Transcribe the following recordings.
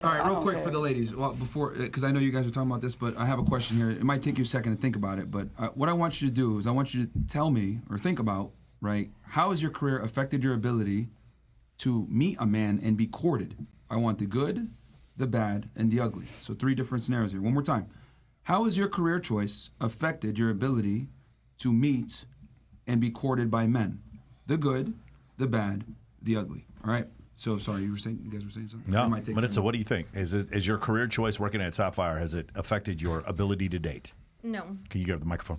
All right, real quick for the ladies. Well, before, because I know you guys are talking about this, but I have a question here. It might take you a second to think about it, but what I want you to do is I want you to tell me or think about, right, how has your career affected your ability to meet a man and be courted? I want the good, the bad, and the ugly. So 3 different scenarios here. One more time. How has your career choice affected your ability to meet and be courted by men? The good, the bad, the ugly. All right? So, sorry, you guys were saying something? No, Melissa, what do you think? Is your career choice working at Sapphire, has it affected your ability to date? No. Can you get the microphone?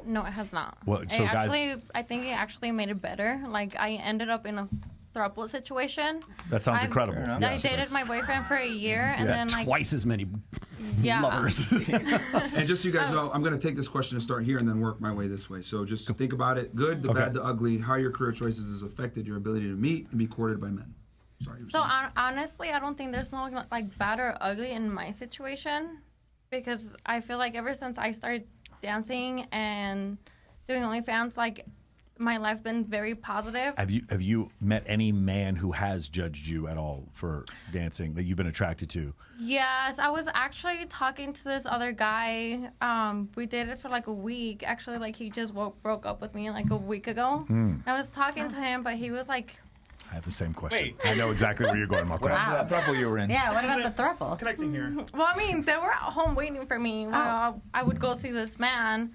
No, it has not. Well, so I think it actually made it better. Like, I ended up in a throuple situation. That sounds incredible. I dated my boyfriend for a year, and then like twice as many lovers. And just so you guys know, I'm going to take this question and start here and then work my way this way. So just think about it. Good, the bad, the ugly. How your career choices has affected your ability to meet and be courted by men. Sorry. So honestly, I don't think there's no like bad or ugly in my situation, because I feel like ever since I started dancing and doing OnlyFans, like my life been very positive. Have you met any man who has judged you at all for dancing that you've been attracted to? Yes, I was actually talking to this other guy. We dated for like a week. Actually, like he just broke up with me like a week ago. I was talking to him, but he was like, I have the same question. I know exactly where you're going, Marquett. What throuple you were in? Yeah, what about the throuple? Connecting here. Well, I mean, they were at home waiting for me. I would go see this man,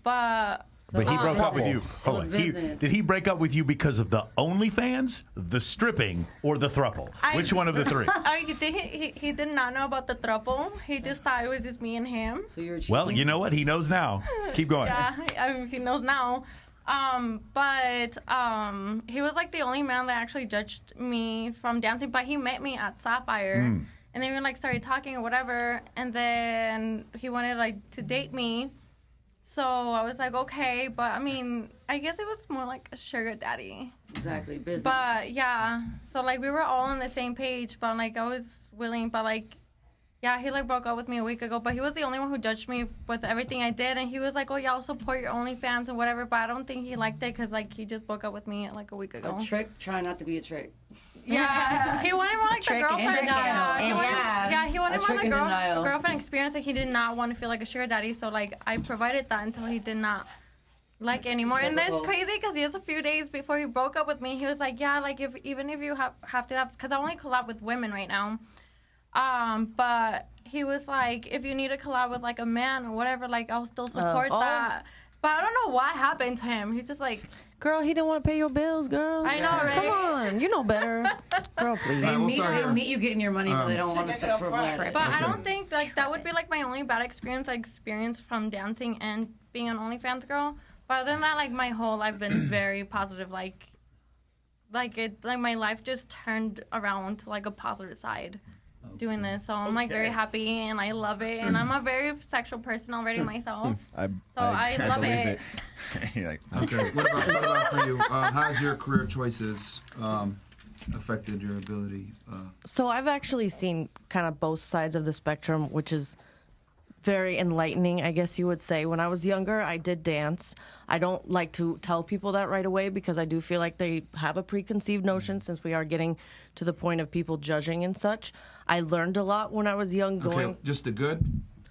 but he broke up with you. Hold on. Did he break up with you because of the OnlyFans, the stripping, or the throuple? Which one of the 3? He did not know about the throuple. He just thought it was just me and him. So you're cheating. Well, you know what? He knows now. Keep going. Yeah, he knows now. But he was like the only man that actually judged me from dancing. But he met me at Sapphire, and then we like started talking or whatever. And then he wanted like to date me. So I was like, okay, but I mean, I guess it was more like a sugar daddy. Exactly, business. But yeah, so like we were all on the same page, but like I was willing, but like, yeah, he like broke up with me a week ago, but he was the only one who judged me with everything I did, and he was like, oh yeah, I'll support your OnlyFans and whatever, but I don't think he liked it because like he just broke up with me like a week ago. A trick? Try not to be a trick. Yeah, he wanted more like the girlfriend. He wanted more like the girlfriend experience. Like he did not want to feel like a sugar daddy. So like I provided that until he did not like anymore. And that's crazy because just a few days before he broke up with me, he was like, yeah, like even if you have to have, because I only collab with women right now. But he was like, if you need to collab with like a man or whatever, like I'll still support that. But I don't know what happened to him. He's just like, girl, he didn't want to pay your bills, girl. I know, right? Come on, you know better. Girl, please. They meet you getting your money, but they don't want to sit for a But I don't think like that would be like my only bad experience I experienced from dancing and being an OnlyFans girl. But other than that, like my whole life been very positive. Like my life just turned around to like a positive side. Doing this, so I'm like very happy and I love it, and I'm a very sexual person already myself, so I love it. Okay, what about for you? How has your career choices affected your ability? So I've actually seen kind of both sides of the spectrum, which is very enlightening, I guess you would say. When I was younger, I did dance. I don't like to tell people that right away because I do feel like they have a preconceived notion since we are getting to the point of people judging and such. I learned a lot when I was young going... Okay, just the good,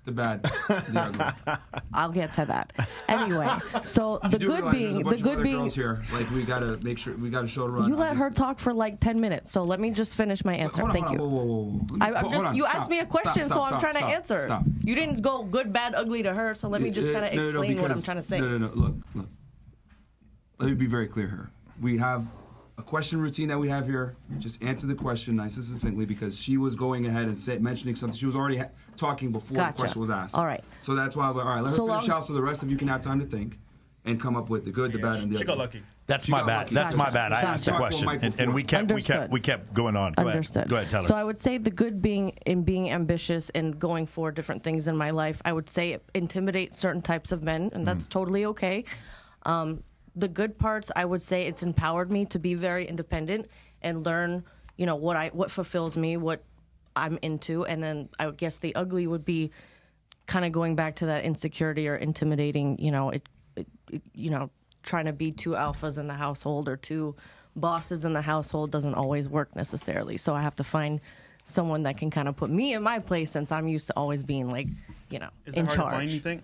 the bad, the ugly. I'll get to that. Anyway, so the good being... The good being... girls here. Like, we got to make sure... We got to show her... You let her talk for like 10 minutes, so let me just finish my answer. Thank you. Whoa. You asked me a question, so I'm trying to answer. Stop. You didn't go good, bad, ugly to her, so let me just kind of explain what I'm trying to say. No. Look. Let me be very clear here. We have a question routine that we have here. Just answer the question nice and succinctly because she was going ahead and mentioning something. She was already talking before the question was asked. All right. So that's why I was like, all right, let her finish out so the rest of you can have time to think and come up with the good, the bad, and the ugly. She got lucky. That's my bad. That's my bad. I asked the question, and we kept going on. Go Understood. Go ahead, tell her. So I would say the good being in being ambitious and going for different things in my life. I would say it intimidates certain types of men, and that's totally okay. The good parts, I would say it's empowered me to be very independent and learn, what fulfills me, what I'm into, and then I would guess the ugly would be kind of going back to that insecurity or intimidating, trying to be two alphas in the household or two bosses in the household doesn't always work necessarily. So I have to find someone that can kind of put me in my place, since I'm used to always being like, you know, in charge. Hard to find, you think?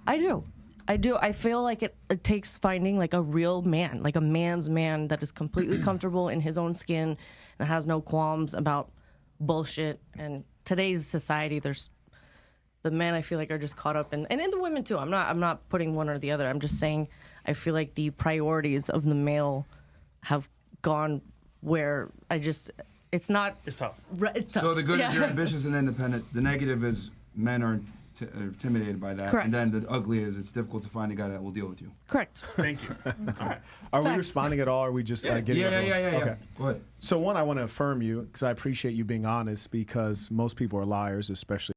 I do. I feel like it takes finding like a real man, like a man's man that is completely comfortable in his own skin and has no qualms about bullshit. And today's society, there's the men I feel like are just caught up in, and in the women too. I'm not putting one or the other. I'm just saying I feel like the priorities of the male have gone where it's tough. It's tough. So the good is you're ambitious and independent. The negative is men are intimidated by that. Correct. And then the ugly is it's difficult to find a guy that will deal with you. Correct. Thank you. All right. Are we responding at all? Or are we just getting Yeah. Okay. Go ahead. So one, I want to affirm you because I appreciate you being honest, because most people are liars, especially.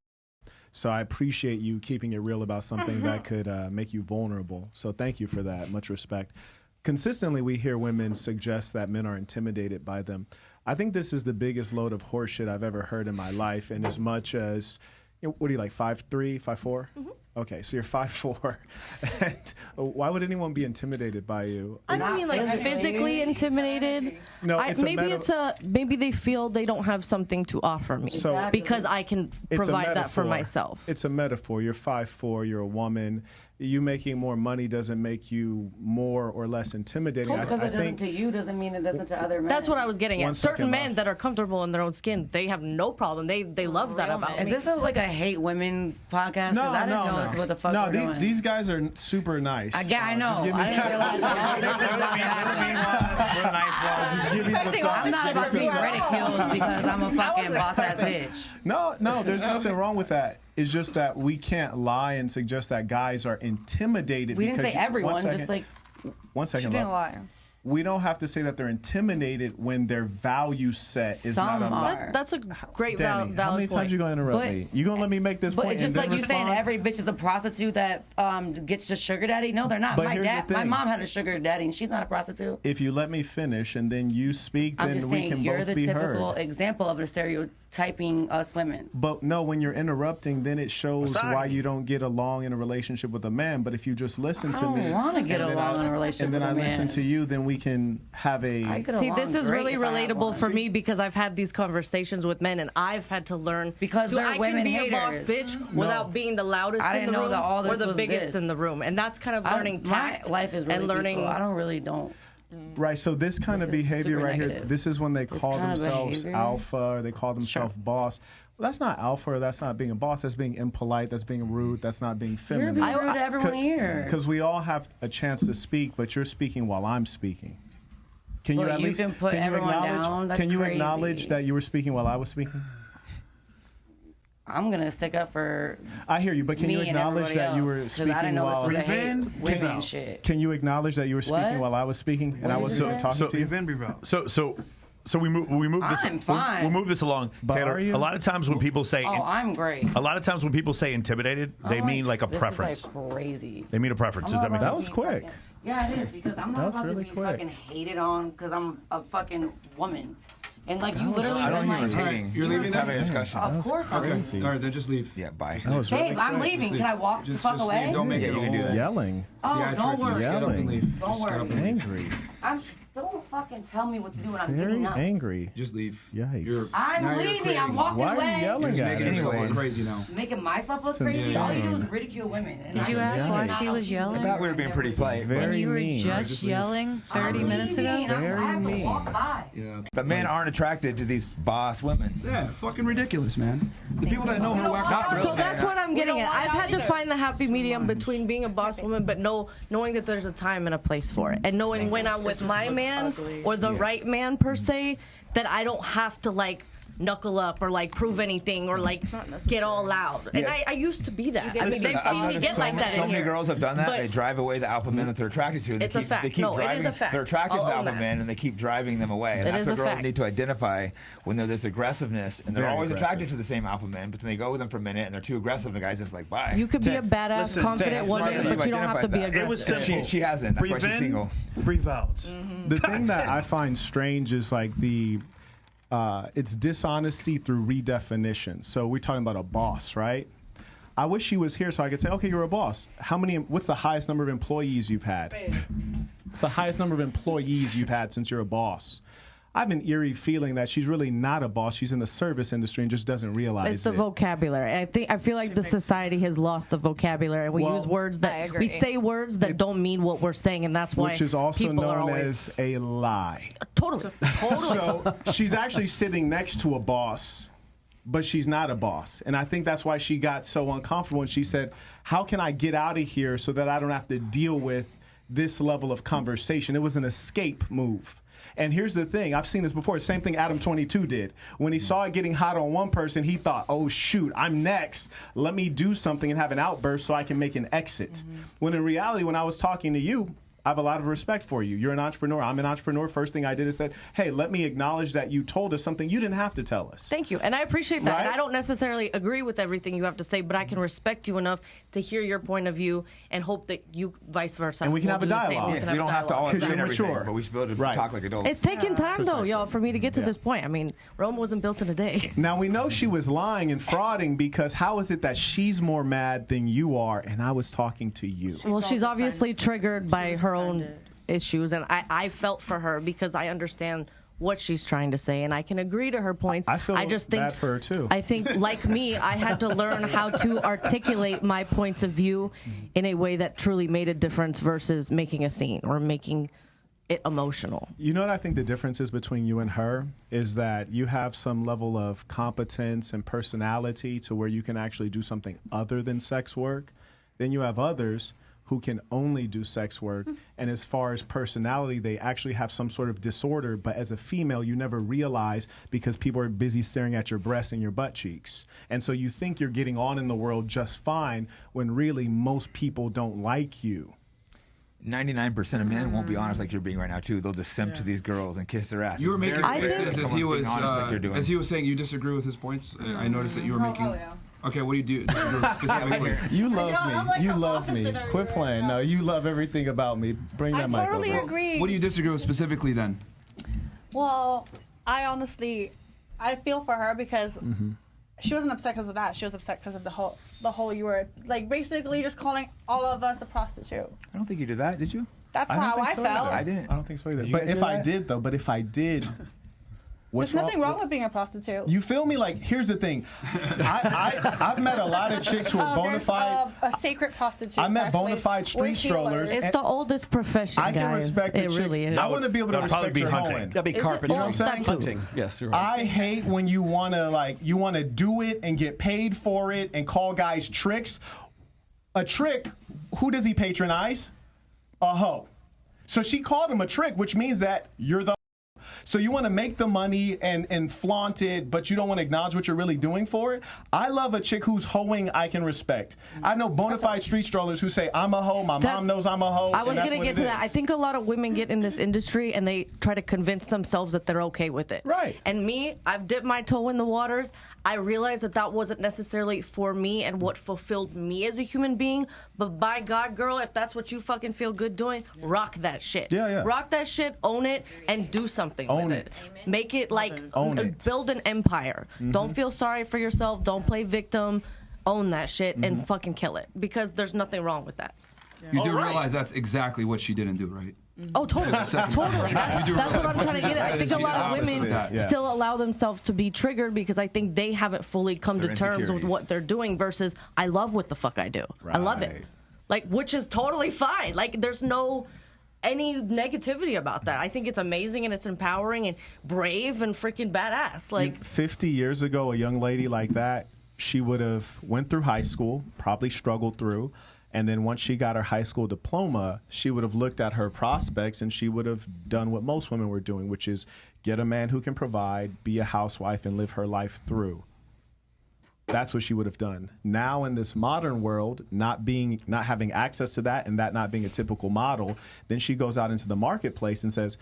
So I appreciate you keeping it real about something that could make you vulnerable. So thank you for that. Much respect. Consistently, we hear women suggest that men are intimidated by them. I think this is the biggest load of horseshit I've ever heard in my life. And as much as, what are you, like 5'3", 5'4"? Mm-hmm. Okay, so you're 5'4". And why would anyone be intimidated by you? I don't mean like physically intimidated. No, maybe they feel they don't have something to offer me because I can provide that for myself. It's a metaphor. You're 5'4", you're a woman. You making more money doesn't make you more or less intimidating. Just because it doesn't to you doesn't mean it doesn't to other men. That's what I was getting at. Certain men that are comfortable in their own skin, they have no problem. They love that about me. Is this like a hate women podcast? No, I didn't know this what the fuck we're doing. These guys are super nice. I know. I didn't realize I'm not about to be ridiculed because I'm a fucking boss ass bitch. No, there's nothing wrong with that. It's just that we can't lie and suggest that guys are intimidated. We didn't say everyone, just like... One second, she didn't lie. We don't have to say that they're intimidated when their value set is not on. That's a great valid point. How many times you gonna interrupt me? You gonna let me make this point? But it's just like you saying every bitch is a prostitute that gets a sugar daddy. No, they're not. My mom had a sugar daddy, and she's not a prostitute. If you let me finish and then you speak, then we can both be heard. I'm just saying you're the typical example of a stereotyping us women. But no, when you're interrupting, then it shows why you don't get along in a relationship with a man. But if you just listen to me, I don't want to get along in a relationship with a man. And then I listen to you, then we can have a... See, this is really relatable for me because I've had these conversations with men and I've had to learn because they're women haters. I can be a boss bitch without being the loudest in the room or the biggest in the room. And that's kind of learning tact. My life is really and learning. Peaceful. I don't really don't. Right, so this kind of behavior right here, this is when they call themselves alpha or they call themselves boss. Well, that's not alpha or that's not being a boss. That's being impolite. That's being rude. That's not being feminine. You're being rude to everyone here. Because we all have a chance to speak, but you're speaking while I'm speaking. Can you at least put everyone down? That's can you crazy. acknowledge that you were speaking while I was speaking? I'm gonna stick up for. I hear you, but can you acknowledge that you were speaking while? Women shit. Can you acknowledge that you were speaking while I was speaking and I was talking to you? So we move this. I'm fine. We'll move this along, Taylor. A lot of times when people say, I'm great." A lot of times when people say intimidated, they mean like a preference. This is like crazy. They mean a preference. Does that make sense? That was quick. Yeah, it is because I'm not about to be fucking hated on because I'm a fucking woman. And like you literally, I don't think you're hating. You're leaving. Having a discussion. Of course, I'm okay. All right, then just leave. Yeah, bye. Babe, I'm leaving. Can I walk the fuck away? Don't make it. You can do that. Yelling. Oh, don't worry. Just get up and leave. Don't worry. Angry. Don't fucking tell me what to do when I'm Very getting up. angry. Just leave. Yikes. I'm leaving. I'm walking away. Why are you yelling at her? You're making crazy now. Making myself look crazy. All you do is ridicule women. Did you ask why she was yelling? I thought we were being pretty polite. Very you were mean. just yelling 30 minutes ago? Very mean. Yeah. But men aren't attracted to these boss women. Yeah, fucking ridiculous, man. The people that know her whack out. So that's what I'm getting at. I've had to find the happy medium between being a boss woman, but knowing that there's a time and a place for it, and knowing when I'm with my man or the right man per se, that I don't have to like knuckle up or like prove anything or like get all loud. And I used to be that. I mean, they've seen me get like that in here. So many girls have done that. They drive away the alpha men that they're attracted to. It's a fact. No, it is a fact. They're attracted to alpha men and they keep driving them away. And that's what girls need to identify when there's this aggressiveness. And they're always attracted to the same alpha men, but then they go with them for a minute and they're too aggressive. The guy's just like, bye. You could be a badass, confident woman, but you don't have to be aggressive. It was simple. She hasn't. That's why she's single. Breathe out. The thing that I find strange is like it's dishonesty through redefinition. So we're talking about a boss, right? I wish she was here so I could say, okay, you're a boss. What's the highest number of employees you've had? What's the highest number of employees you've had since you're a boss? I have an eerie feeling that she's really not a boss. She's in the service industry and just doesn't realize it's the vocabulary. I feel like the society has lost the vocabulary. We use words that we say words that don't mean what we're saying, and that's why which is also people are known always, as a lie. Totally. So she's actually sitting next to a boss, but she's not a boss. And I think that's why she got so uncomfortable. And she said, how can I get out of here so that I don't have to deal with this level of conversation? It was an escape move. And here's the thing. I've seen this before. Same thing Adam 22 did. When he saw it getting hot on one person, he thought, oh, shoot, I'm next. Let me do something and have an outburst so I can make an exit. When in reality, when I was talking to you, I have a lot of respect for you. You're an entrepreneur. I'm an entrepreneur. First thing I did is said, hey, let me acknowledge that you told us something you didn't have to tell us. Thank you. And I appreciate that. Right? And I don't necessarily agree with everything you have to say, but I can respect you enough to hear your point of view and hope that you vice versa. And we can have a dialogue. We don't have to all agree on everything, but we should be able to talk like adults. It's taking time, though, y'all, for me to get to this point. I mean, Rome wasn't built in a day. Now, we know she was lying and frauding because how is it that she's more mad than you are and I was talking to you? Well, she's obviously triggered by her own issues, and I felt for her because I understand what she's trying to say, and I can agree to her points. I feel just think, bad for her, too. I think, like me, I had to learn how to articulate my points of view in a way that truly made a difference versus making a scene or making it emotional. You know what I think the difference is between you and her is that you have some level of competence and personality to where you can actually do something other than sex work. Then you have others who can only do sex work, and as far as personality, they actually have some sort of disorder, but as a female, you never realize because people are busy staring at your breasts and your butt cheeks. And so you think you're getting on in the world just fine, when really most people don't like you. 99% of men won't be honest like you're being right now too. They'll just simp to these girls and kiss their ass. You were making faces as he was saying. You disagree with his points. I noticed that you were making. Yeah. Okay, what do you do specifically? You love me. You love me. Quit playing. No, you love everything about me. Bring that mic over. I totally agree. What do you disagree with specifically then? Well, I honestly, I feel for her because she wasn't upset because of that. She was upset because of the whole you were like basically just calling all of us a prostitute. I don't think you did that, did you? That's how I felt. I didn't. I don't think so either. But if I did, there's nothing wrong with being a prostitute. You feel me? Like, here's the thing. I've met a lot of chicks who are bona fide. A sacred prostitute. I met bona fide street strollers. It's the oldest profession, guys. I can respect it really is. I want to be able to respect your hunting. hoeing. That'd be carpentry. You know what I'm saying? Hunting. Yes, you're right. I hate when you want to do it and get paid for it and call guys tricks. A trick, who does he patronize? A hoe. So she called him a trick, which means that you're the. So you want to make the money and flaunt it, but you don't want to acknowledge what you're really doing for it? I love a chick who's hoeing I can respect. I know bona fide street strollers who say, I'm a hoe, my mom knows I'm a hoe. I was going to get to that. I think a lot of women get in this industry and they try to convince themselves that they're okay with it. Right. And me, I've dipped my toe in the waters. I realized that wasn't necessarily for me and what fulfilled me as a human being. But by God, girl, if that's what you fucking feel good doing, rock that shit. Yeah. Rock that shit, own it, and do something with it. Make it like it. Build an empire. Don't feel sorry for yourself. Don't play victim. Own that shit and fucking kill it, because there's nothing wrong with that. You do realize that's exactly what she didn't do, right? Oh, totally. Totally. That's what I'm trying to get at. I think a lot of women still allow themselves to be triggered because I think they haven't fully come to terms with what they're doing versus I love what the fuck I do. I love it. Like, which is totally fine. Like, there's no any negativity about that. I think it's amazing and it's empowering and brave and freaking badass. Like 50 years ago, a young lady like that, she would have went through high school, probably struggled through, and then once she got her high school diploma, she would have looked at her prospects and she would have done what most women were doing, which is get a man who can provide, be a housewife, and live her life through. That's what she would have done. Now in this modern world, not having access to that and that not being a typical model, then she goes out into the marketplace and says,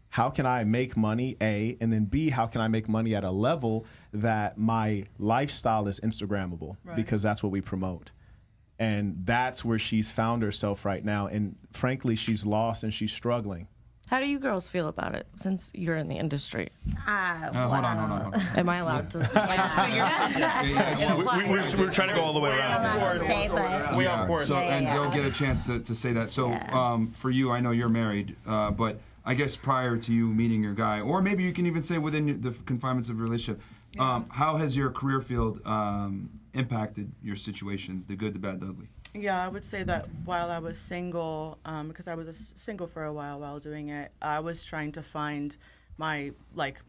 how can I make money, A, and then B, how can I make money at a level that my lifestyle is Instagrammable? Right. Because that's what we promote. And that's where she's found herself right now. And frankly, she's lost and she's struggling. How do you girls feel about it since you're in the industry? Hold on. Am I allowed to? We're trying to go all the way around. We of course. So, and they'll get a chance to say that. So for you, I know you're married, but I guess prior to you meeting your guy, or maybe you can even say within the confinements of your relationship, how has your career field impacted your situations, the good, the bad, the ugly? Yeah, I would say that while I was single, because I was single for a while doing it, I was trying to find my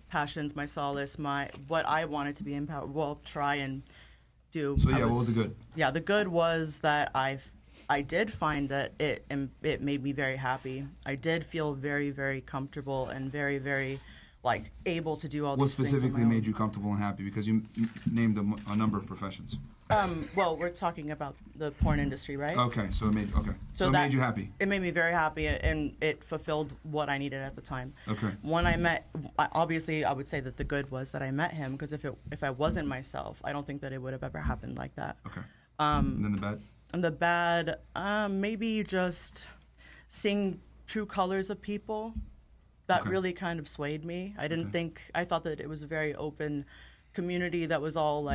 passions, my solace, what I wanted to be empowered. Well, try and do. So what was the good? Yeah, the good was that I did find that it made me very happy. I did feel very, very comfortable and very, very able to do all these things. What specifically made you comfortable and happy? Because you named a number of professions. Well, we're talking about the porn industry, right? Okay, so it made you happy. It made me very happy, and it fulfilled what I needed at the time. Okay. When I met, obviously, I would say that the good was that I met him, because if I wasn't myself, I don't think that it would have ever happened like that. Okay. And then the bad? And the bad, maybe just seeing true colors of people. That really kind of swayed me. I thought that it was a very open community that was all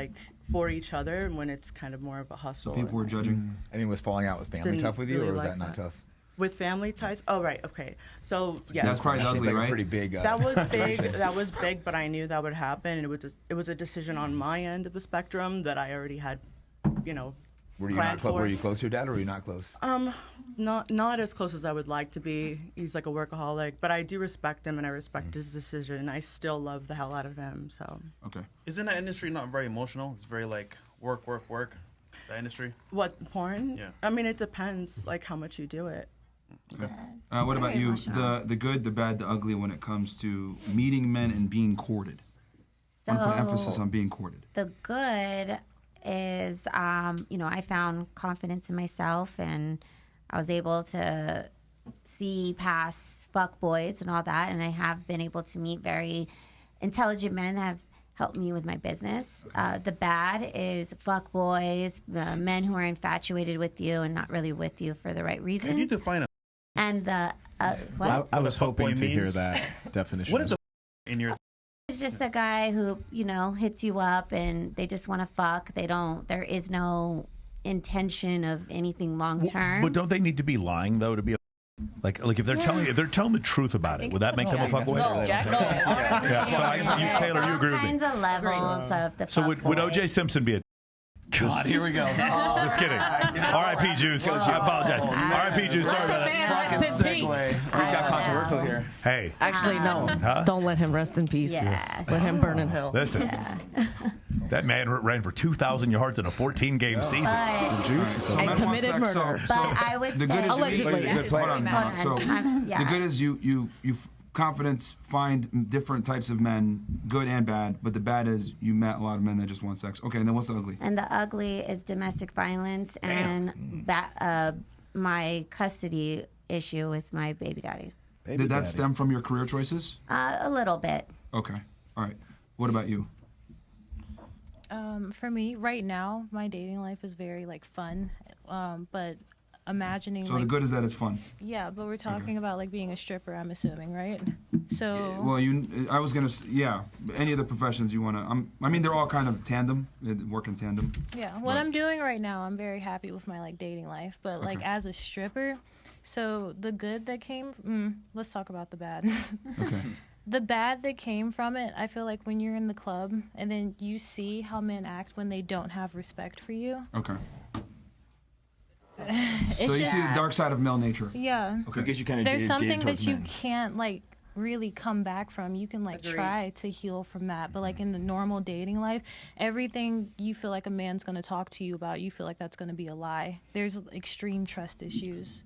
for each other, and when it's kind of more of a hustle. So people were judging. I mean, was falling out with family tough with you, or was that not tough? With family ties? Oh, right. Okay. So, yes. That's probably ugly, right? Pretty big. That was big. That was big, but I knew that would happen. It was a decision on my end of the spectrum that I already had, Were you close to your dad, or were you not close? Not as close as I would like to be. He's like a workaholic, but I do respect him, and I respect his decision. I still love the hell out of him. So. Okay. Isn't that industry not very emotional? It's very work. The industry. What, porn? Yeah. I mean, it depends how much you do it. Okay. What about you? The good, the bad, the ugly when it comes to meeting men and being courted. So I want to put emphasis on being courted. The good is, I found confidence in myself, and I was able to see past fuck boys and all that, and I have been able to meet very intelligent men that have helped me with my business. The bad is fuck boys, men who are infatuated with you and not really with you for the right reasons. Can you define a? And the what? I was hoping to hear that definition. What is a in your? It's just a guy who, hits you up and they just want to fuck. There is no intention of anything long term. But don't they need to be lying though to be like if they're telling the truth about it, would that make them a fuckboy? No, Jack. No. Yeah. So Taylor, you agree with me? Kinds of levels of the. So would O.J. Simpson be a? God, here we go. Just kidding. R.I.P. Juice. I apologize. R.I.P. Juice. Sorry about that. Fucking segue. We got controversial here. Hey. Actually, no. Huh? Don't let him rest in peace. Yeah. Let him burn in hell. Listen. That man ran for 2,000 yards in a 14-game season. And committed murder. But I would say allegedly. The good is you confidence find different types of men, good and bad, but the bad is you met a lot of men that just want sex. Okay, and then what's the ugly? And the ugly is domestic violence and my custody issue with my baby daddy. Did that stem from your career choices? A little bit. Okay, all right. What about you? For me, right now, my dating life is very fun, but imagining. So the good is that it's fun. Yeah, but we're talking about being a stripper. I'm assuming, right? So. Well, I was gonna. Yeah, any of the professions you wanna. I mean, they're all kind of tandem, work in tandem. Yeah, what I'm doing right now, I'm very happy with my dating life, but as a stripper, so the good that came. Let's talk about the bad. Okay. The bad that came from it, I feel like when you're in the club and then you see how men act when they don't have respect for you. Okay. So you see the dark side of male nature. Yeah. Okay. So it gets you kind of There's something that you men. can't really come back from. You can try to heal from that, but in the normal dating life, everything you feel like a man's going to talk to you about, you feel like that's going to be a lie. There's extreme trust issues.